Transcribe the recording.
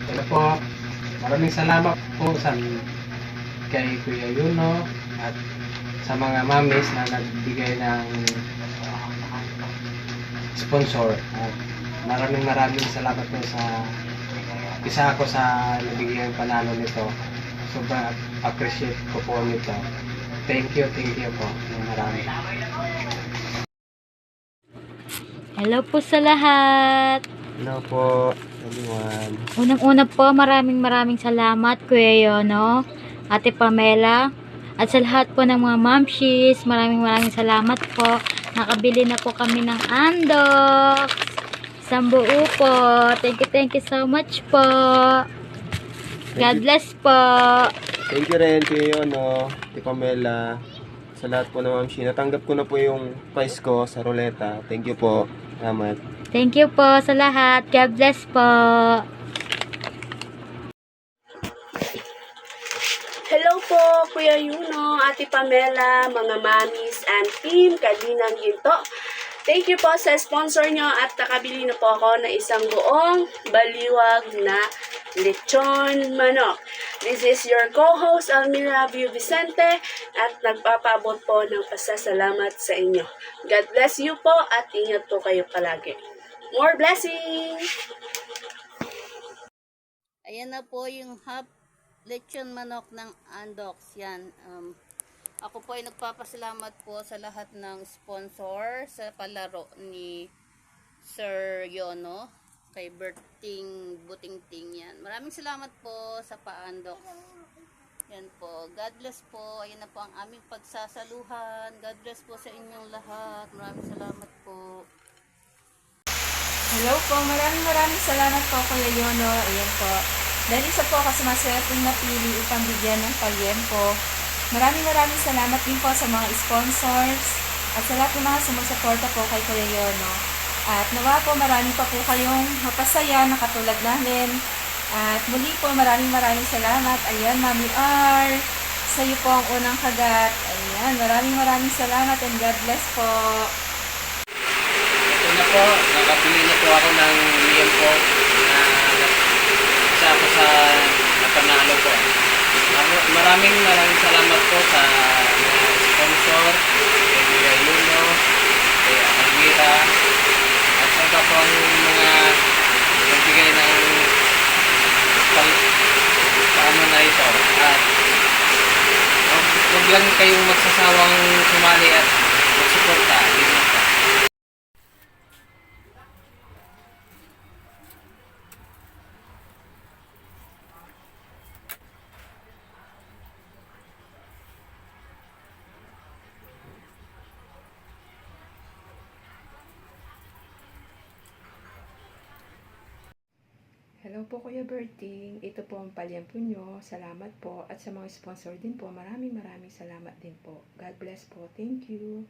Ano po, maraming salamat po sa kay Kuya Yuno at sa mga mamis na nagbigay ng sponsor. At maraming salamat po sa isa ako sa nabigyan panalo nito. Sobrang appreciate ko po nito. Thank you po ng marami. Hello po sa lahat. Hello po, everyone. Unang-una po, maraming salamat Kuya Yono, Ate Pamela, at sa lahat po ng mga mamshis, maraming salamat po. Nakabili na po kami ng Andox. Isang buo po. Thank you so much po. God bless po. Thank you rin, Kuya Yono, Ate Pamela, sa lahat po ng mamshi. Natanggap ko na po yung prize ko sa ruleta. Thank you po. Salamat. Thank you po sa lahat. God bless po. Hello po, Kuya Yuno, Ate Pamela, mga mamis and team Kalinang Ginto. Thank you po sa sponsor nyo at nakabili na po ako ng isang buong baliwag na lechon manok. This is your co-host Almira View Vicente at nagpapabot po ng pasasalamat sa inyo. God bless you po at ingat po kayo palagi. More blessings! Ayan na po yung half lechon manok ng Andox. Yan. Ako po ay nagpapasalamat po sa lahat ng sponsor sa palaro ni Sir Yono kay Berting Butingting yan. Maraming salamat po sa pa-Andox. Yan po. God bless po. Ayan na po ang aming pagsasaluhan. God bless po sa inyong lahat. Maraming salamat po. Hello po, maraming salamat po Kuya Yono. Ayan po. Dahil isa po ako sa masweltong napili upang bigyan ng palyempo. Maraming salamat din po sa mga sponsors at sa lahat ng mga sumusuporta po kay Kuya Yono. At nawa po marami pa po kayong mapasaya na katulad namin. At muli po maraming salamat. Ayan, Mami R. Sa iyo po ang unang kagat. Ayan, maraming salamat and God bless po. Ito na po, nakabili na po ako ng liempo na isa ako sa napanalo po. Maraming salamat po sa mga sponsor, kay Kuya Yuno, kay Almira, at sa iba po ang mga nagbigay ng paano na ito. At huwag lang kayong magsasawang sumali at magsuporta. Yun lang po. Hello po Kuya Berting. Ito po ang palyempo nyo. Salamat po. At sa mga sponsor din po, maraming salamat din po. God bless po. Thank you.